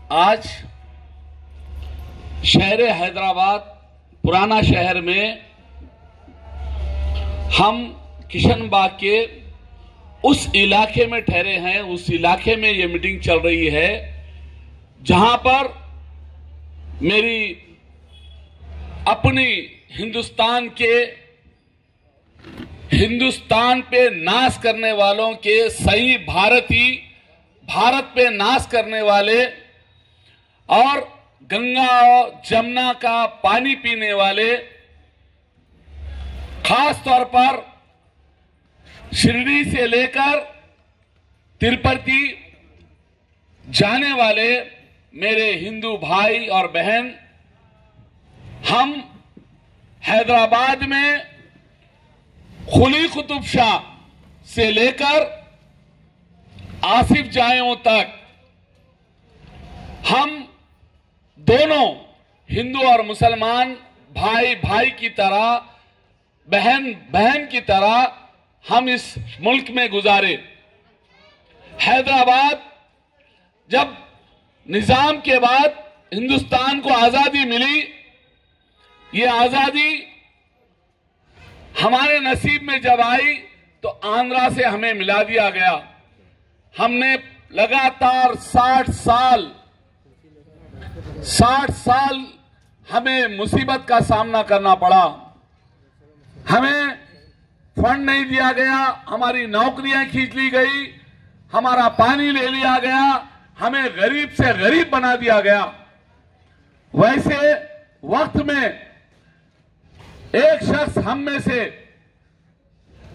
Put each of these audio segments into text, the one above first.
आज शहर हैदराबाद पुराना शहर में हम किशनबाग के उस इलाके में ठहरे हैं। उस इलाके में ये मीटिंग चल रही है जहां पर मेरी अपनी हिंदुस्तान पे नाश करने वालों के सही भारत पे नाश करने वाले और गंगा और जमुना का पानी पीने वाले, खास तौर पर शिरडी से लेकर तिरुपति जाने वाले मेरे हिंदू भाई और बहन, हम हैदराबाद में कुली कुतुब शाह से लेकर आसिफ जायों तक हम दोनों हिंदू और मुसलमान भाई भाई की तरह, बहन बहन की तरह हम इस मुल्क में गुजारे। हैदराबाद जब निजाम के बाद हिंदुस्तान को आजादी मिली, ये आजादी हमारे नसीब में जब आई तो आंध्रा से हमें मिला दिया गया। हमने लगातार 60 साल हमें मुसीबत का सामना करना पड़ा। हमें फंड नहीं दिया गया, हमारी नौकरियां खींच ली गई, हमारा पानी ले लिया गया, हमें गरीब से गरीब बना दिया गया। वैसे वक्त में एक शख्स हम में से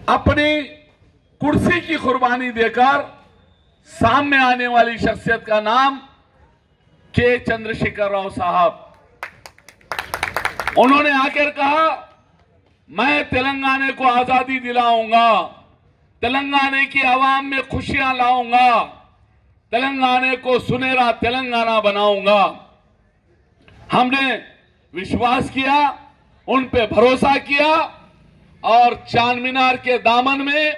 अपनी कुर्सी की कुर्बानी देकर सामने आने वाली शख्सियत का नाम के चंद्रशेखर राव साहब। उन्होंने आकर कहा, मैं तेलंगाना को आजादी दिलाऊंगा, तेलंगाना की आवाम में खुशियां लाऊंगा, तेलंगाना को सुनहरा तेलंगाना बनाऊंगा। हमने विश्वास किया, उन पे भरोसा किया और चांद मीनार के दामन में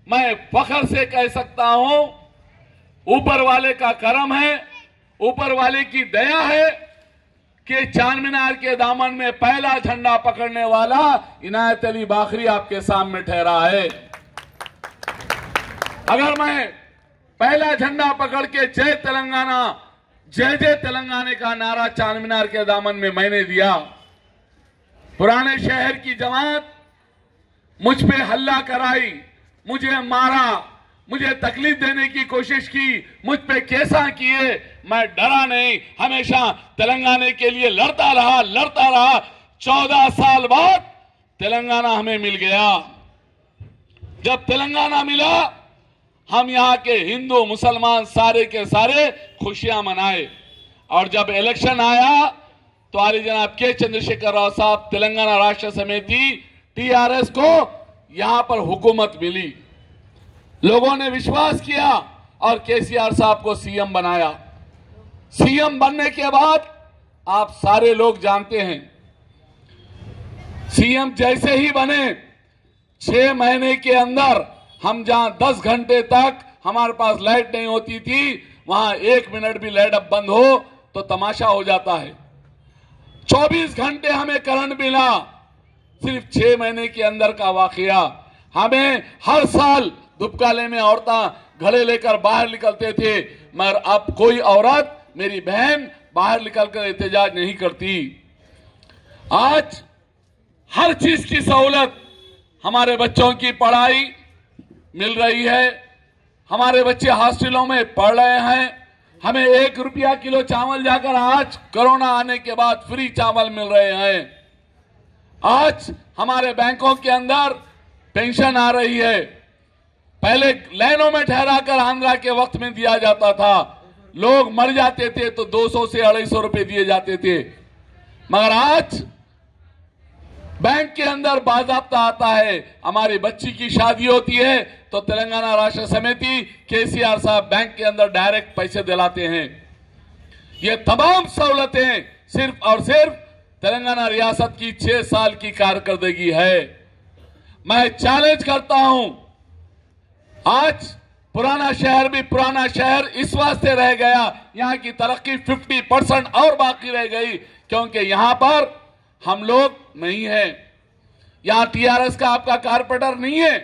मैं फख्र से कह सकता हूं, ऊपर वाले का करम है, ऊपर वाले की दया है कि चांद मीनार के दामन में पहला झंडा पकड़ने वाला इनायत अली बाखरी आपके सामने ठहरा है। अगर मैं पहला झंडा पकड़ के जय तेलंगाना, जय जय तेलंगाना का नारा चांद मीनार के दामन में मैंने दिया, पुराने शहर की जमात मुझ पे हल्ला कराई, मुझे मारा, मुझे तकलीफ देने की कोशिश की, मुझ पे कैसा किए, मैं डरा नहीं, हमेशा तेलंगाना के लिए लड़ता रहा। 14 साल बाद तेलंगाना हमें मिल गया। जब तेलंगाना मिला, हम यहाँ के हिंदू मुसलमान सारे के सारे खुशियां मनाए। और जब इलेक्शन आया तो आली जनाब के चंद्रशेखर राव साहब तेलंगाना राष्ट्र समिति टीआरएस को यहां पर हुकूमत मिली। लोगों ने विश्वास किया और केसीआर साहब को सीएम बनाया। सीएम बनने के बाद आप सारे लोग जानते हैं, सीएम जैसे ही बने 6 महीने के अंदर हम जहां 10 घंटे तक हमारे पास लाइट नहीं होती थी, वहां 1 मिनट भी लाइट अब बंद हो तो तमाशा हो जाता है। 24 घंटे हमें करंट मिला, सिर्फ 6 महीने के अंदर का वाकया। हमें हर साल दुबकाले में औरतें घड़े लेकर बाहर निकलते थे, मगर अब कोई औरत, मेरी बहन बाहर निकलकर एहतजाज नहीं करती। आज हर चीज की सहूलत, हमारे बच्चों की पढ़ाई मिल रही है, हमारे बच्चे हॉस्टलों में पढ़ रहे हैं, हमें 1 रुपया किलो चावल जाकर आज कोरोना आने के बाद फ्री चावल मिल रहे हैं। आज हमारे बैंकों के अंदर पेंशन आ रही है। पहले लाइनों में ठहरा कर आंध्रा के वक्त में दिया जाता था, लोग मर जाते थे तो 200 से 250 रुपए दिए जाते थे, मगर आज बैंक के अंदर बाज़ाब्ता आता है। हमारी बच्ची की शादी होती है तो तेलंगाना राष्ट्र समिति केसीआर साहब बैंक के अंदर डायरेक्ट पैसे दिलाते हैं। ये तमाम सहूलतें सिर्फ और सिर्फ तेलंगाना रियासत की 6 साल की कारकर्दगी है। मैं चैलेंज करता हूं, आज पुराना शहर भी पुराना शहर इस वास्ते रह गया, यहाँ की तरक्की 50% और बाकी रह गई, क्योंकि यहां पर हम लोग नहीं है। यहां टीआरएस का आपका कारपोरेटर नहीं है,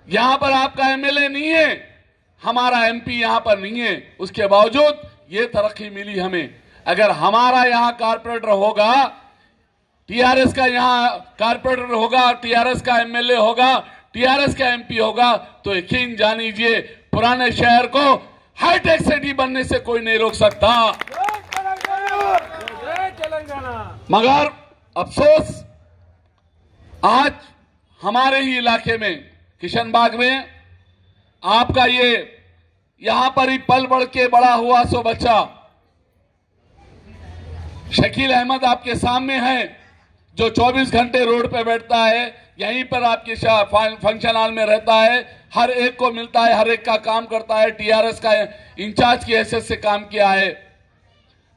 यहां पर आपका एमएलए नहीं है, हमारा एमपी यहां पर नहीं है, उसके बावजूद ये तरक्की मिली हमें। अगर हमारा यहां कारपोरेटर होगा, टीआरएस का यहां कारपोरेटर होगा, टीआरएस का एमएलए होगा, टीआरएस का एमपी होगा, तो यकीन जानिए पुराने शहर को हाईटेक सिटी बनने से कोई नहीं रोक सकता। मगर अफसोस आज हमारे ही इलाके में किशनबाग में आपका ये यहां पर ही पल बढ़ के बड़ा हुआ सो बच्चा शकील अहमद आपके सामने है, जो 24 घंटे रोड पे बैठता है, यहीं पर आपके फंक्शन हॉल में रहता है, हर एक को मिलता है, हर एक का काम करता है, टीआरएस का इंचार्ज की हैसियत से काम किया है।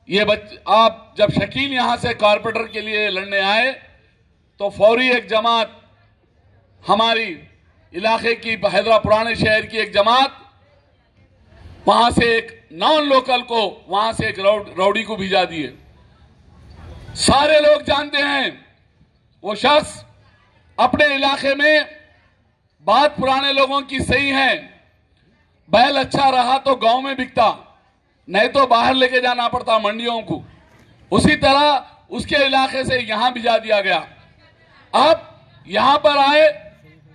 ये आप जब शकील यहां से कारपोरेटर के लिए लड़ने आए तो फौरी एक जमात, हमारी इलाके की हैदराबाद पुराने शहर की एक जमात, वहां से एक नॉन लोकल को, वहां से एक रौडी को भिजा दिए। सारे लोग जानते हैं वो शख्स अपने इलाके में, बात पुराने लोगों की सही है, बैल अच्छा रहा तो गांव में बिकता, नहीं तो बाहर लेके जाना पड़ता मंडियों को। उसी तरह उसके इलाके से यहां भिजा दिया गया। अब यहां पर आए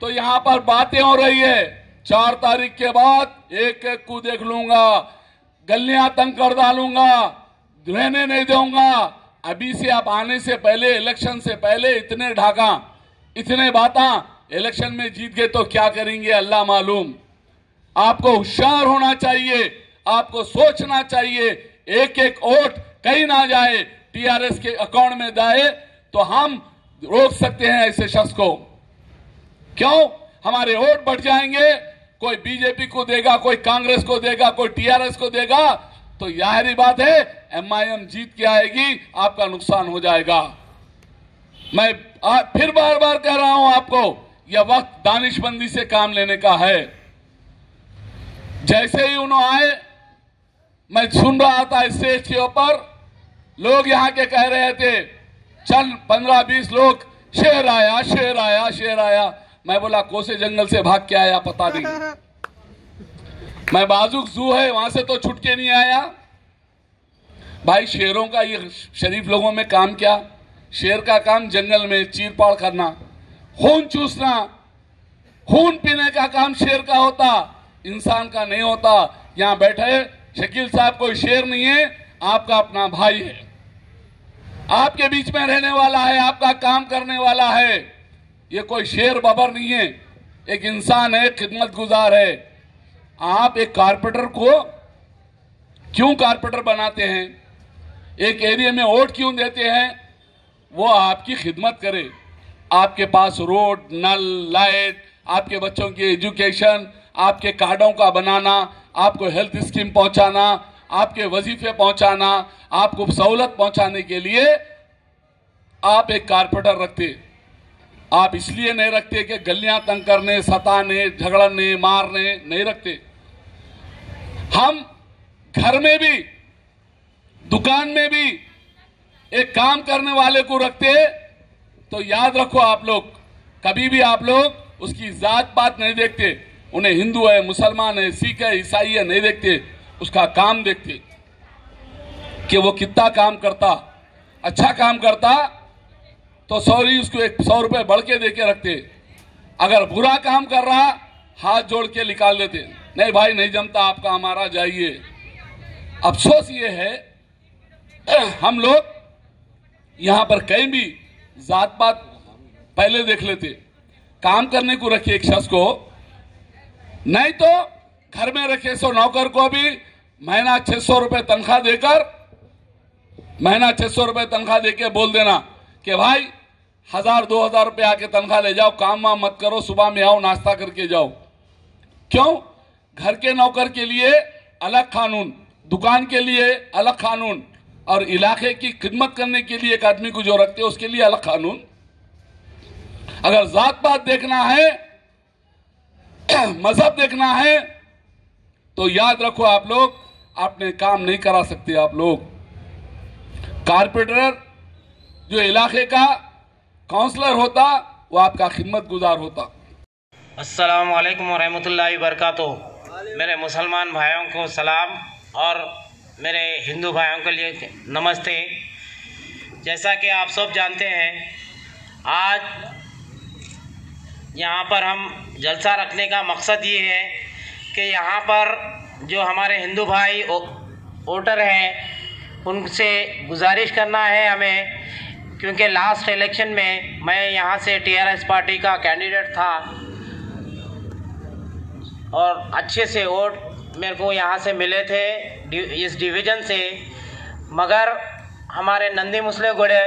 तो यहां पर बातें हो रही है, 4 तारीख के बाद एक एक को देख लूंगा, गलियां तंग कर डालूंगा, रहने नहीं दूंगा। अभी से आप आने से पहले, इलेक्शन से पहले इतने ढाका, इतने बातें, इलेक्शन में जीत गए तो क्या करेंगे अल्लाह मालूम। आपको होशियार होना चाहिए, आपको सोचना चाहिए, एक एक वोट कहीं ना जाए, टीआरएस के अकाउंट में जाए तो हम रोक सकते हैं ऐसे शख्स को। क्यों? हमारे वोट बढ़ जाएंगे, कोई बीजेपी को देगा, कोई कांग्रेस को देगा, कोई टीआरएस को देगा, तो जाहिर बात है एमआईएम जीत के आएगी, आपका नुकसान हो जाएगा। मैं फिर बार बार कह रहा हूं आपको, यह वक्त दानिशमंदी से काम लेने का है। जैसे ही उन्होंने आए, मैं सुन रहा था स्टेज के ऊपर लोग यहां के कह रहे थे, चल 15-20 लोग, शेर आया, शेर आया, शेर आया। मैं बोला कोसे जंगल से भाग के आया पता नहीं, मैं बाजुक जू है वहां से तो छुट के नहीं आया। भाई शेरों का ये शरीफ लोगों में काम क्या? शेर का काम जंगल में चीरपाड़ करना, खून चूसना, खून पीने का काम शेर का होता, इंसान का नहीं होता। यहां बैठे शकील साहब कोई शेर नहीं है, आपका अपना भाई है, आपके बीच में रहने वाला है, आपका काम करने वाला है। ये कोई शेर बबर नहीं है, एक इंसान है, खिदमत गुजार है। आप एक कारपोरेटर को क्यों कारपोरेटर बनाते हैं? एक एरिया में वोट क्यों देते हैं? वो आपकी खिदमत करे, आपके पास रोड, नल, लाइट, आपके बच्चों की एजुकेशन, आपके कार्डों का बनाना, आपको हेल्थ स्कीम पहुंचाना, आपके वजीफे पहुंचाना, आपको सहूलत पहुंचाने के लिए आप एक कारपोरेटर रखते। आप इसलिए नहीं रखते कि गलियां तंग करने, सताने, झगड़ने, मारने नहीं रखते। हम घर में भी, दुकान में भी एक काम करने वाले को रखते, तो याद रखो आप लोग, कभी भी आप लोग उसकी जात पात नहीं देखते, उन्हें हिंदू है, मुसलमान है, सिख है, ईसाई है नहीं देखते, उसका काम देखते कि वो कितना काम करता। अच्छा काम करता तो सॉरी उसको 100 रुपए बढ़ के दे के रखते, अगर बुरा काम कर रहा हाथ जोड़ के निकाल देते, नहीं भाई नहीं जमता आपका हमारा, जाइए। अफसोस ये है हम लोग यहां पर कहीं भी जात पात पहले देख लेते, काम करने को रखे एक शख्स को, नहीं तो घर में रखे सो नौकर को भी महीना 600 रुपए तनख्वाह देकर, महीना 600 रुपए तनख्वाह देके बोल देना कि भाई 1000-2000 रुपए आके तनख्वाह ले जाओ, काम वाम मत करो, सुबह में आओ नाश्ता करके जाओ। क्यों? घर के नौकर के लिए अलग कानून, दुकान के लिए अलग कानून, और इलाके की खिदमत करने के लिए एक आदमी को जो रखते हैं उसके लिए अलग कानून। अगर जात पात देखना है मजहब देखना है तो याद रखो आप लोग अपने काम नहीं करा सकते। आप लोग कारपोरेटर जो इलाके का काउंसलर होता वो आपका खिदमत गुजार होता। अस्सलाम वालेकुम रहमतुल्लाहि वबरकातुहू। मेरे मुसलमान भाइयों को सलाम और मेरे हिंदू भाइयों के लिए नमस्ते। जैसा कि आप सब जानते हैं, आज यहाँ पर हम जलसा रखने का मकसद ये है कि यहाँ पर जो हमारे हिंदू भाई वोटर हैं उनसे गुजारिश करना है हमें, क्योंकि लास्ट इलेक्शन में मैं यहाँ से टीआरएस पार्टी का कैंडिडेट था और अच्छे से वोट मेरे को यहाँ से मिले थे इस डिवीज़न से, मगर हमारे नंदी मुसले गोड़े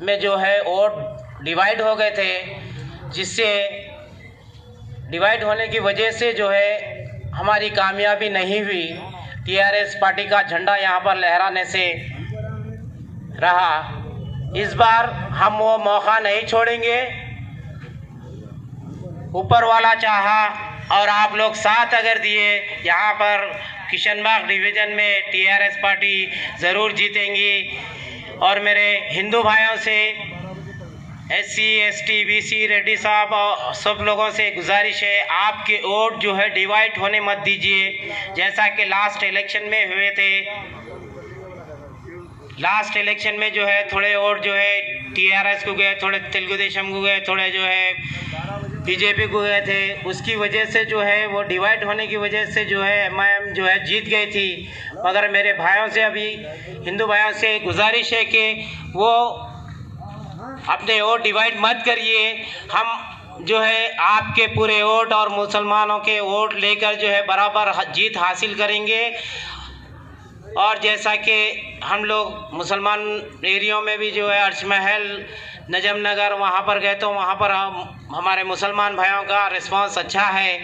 में जो है वोट डिवाइड हो गए थे, जिससे डिवाइड होने की वजह से जो है हमारी कामयाबी नहीं हुई। टीआरएस पार्टी का झंडा यहाँ पर लहराने से रहा। इस बार हम वो मौका नहीं छोड़ेंगे। ऊपर वाला चाहा और आप लोग साथ अगर दिए, यहाँ पर किशनबाग डिवीज़न में टीआरएस पार्टी ज़रूर जीतेंगी। और मेरे हिंदू भाइयों से, एससी, एसटी, बीसी, रेड्डी साहब और सब लोगों से गुजारिश है, आपके वोट जो है डिवाइड होने मत दीजिए, जैसा कि लास्ट इलेक्शन में हुए थे। लास्ट इलेक्शन में जो है थोड़े वोट जो है टीआरएस को गए, थोड़े तेलुगु देशम को गए, थोड़े जो है बीजेपी को गए थे। उसकी वजह से जो है वो डिवाइड होने की वजह से जो है एमआईएम जो है जीत गई थी। मगर मेरे भाइयों से, अभी हिंदू भाइयों से गुजारिश है कि वो अपने वोट डिवाइड मत करिए। हम जो है आपके पूरे वोट और मुसलमानों के वोट लेकर जो है बराबर जीत हासिल करेंगे। और जैसा कि हम लोग मुसलमान एरियो में भी जो है अर्श महल, नजम नगर वहाँ पर गए तो वहाँ पर हमारे मुसलमान भाइयों का रिस्पांस अच्छा है।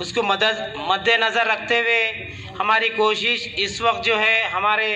उसको मद्देनज़र रखते हुए हमारी कोशिश इस वक्त जो है हमारे